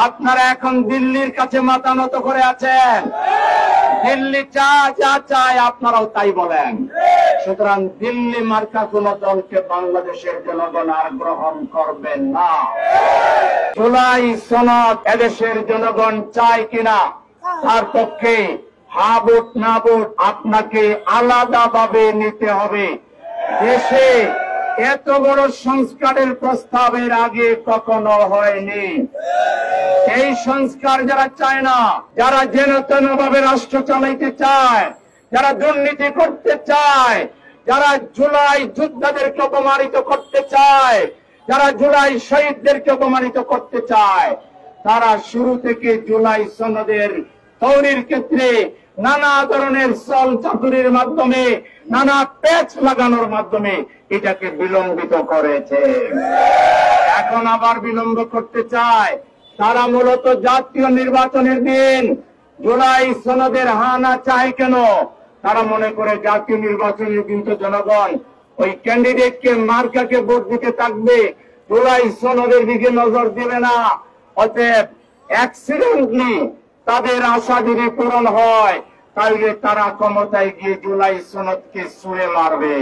আপনারা এখন দিল্লির কাছে মাথা নত করে আছেন। দিল্লি যা চায় আপনারাও তাই বলেন। সুতরাং দিল্লি মার্কা কোন দলকে বাংলাদেশের জনগণ আর গ্রহণ করবেন না। জুলাই সনদ এদেশের জনগণ চায় কিনা তার পক্ষে হা ভোট না ভোট আপনাকে আলাদাভাবে নিতে হবে। দেশে এত বড় সংস্কারের প্রস্তাবের আগে কখনো হয়নি। এই সংস্কার যারা চায় না, যারা যেন তেন ভাবে রাষ্ট্র চালাইতে চায়, যারা দুর্নীতি করতে চায়, যারা জুলাই যোদ্ধাদেরকে অপমানিত করতে চায়, যারা জুলাই শহীদদেরকে অপমানিত করতে চায়, তারা শুরু থেকে জুলাই সনদের তৈরির ক্ষেত্রে নানা ধরনের চল চাতুরির মাধ্যমে, নানা প্যাচ লাগানোর মাধ্যমে এটাকে বিলম্বিত করেছে। এখন আবার বিলম্ব করতে চায়। তারা মূলত জাতীয় নির্বাচনের দিন জুলাই সনদের হানা চায় কেন? তারা মনে করে জাতীয় নির্বাচনের দিন তো জনগণ ওই ক্যান্ডিডেটকে মার্কাকে ভোট দিতে থাকবে, জুলাই সনদের দিকে নজর দেবে না। অতএব অ্যাক্সিডেন্টলি তাদের আশা যদি পূরণ হয় তাহলে তারা ক্ষমতায় গিয়ে জুলাই সনদকে ছুঁড়ে মারবে।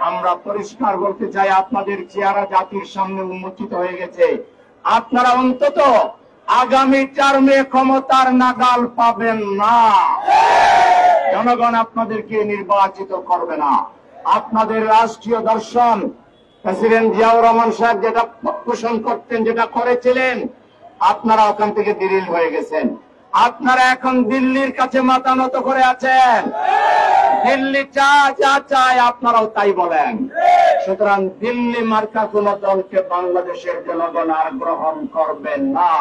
আমরা পরিষ্কার বলতে চাই, আপনাদের চেহারা জাতির সামনে উন্মোচিত হয়ে গেছে। আপনারা অন্তত আগামী টার্মে ক্ষমতার নাগাল পাবেন না। জনগণ আপনাদেরকে নির্বাচিত করবে না। আপনাদের রাষ্ট্রীয় দর্শন প্রেসিডেন্ট জিয়াউর রহমান সাহেব যেটা পোষণ করতেন, যেটা করেছিলেন, আপনারা ওখান থেকে বিলীন হয়ে গেছেন। আপনারা এখন দিল্লির কাছে মাথা নত করে আছেন। দিল্লি যা চায় আপনারাও তাই বলেন। সুতরাং দিল্লি মার্কা কোন দলকে বাংলাদেশের জনগণ আর গ্রহণ করবেন না।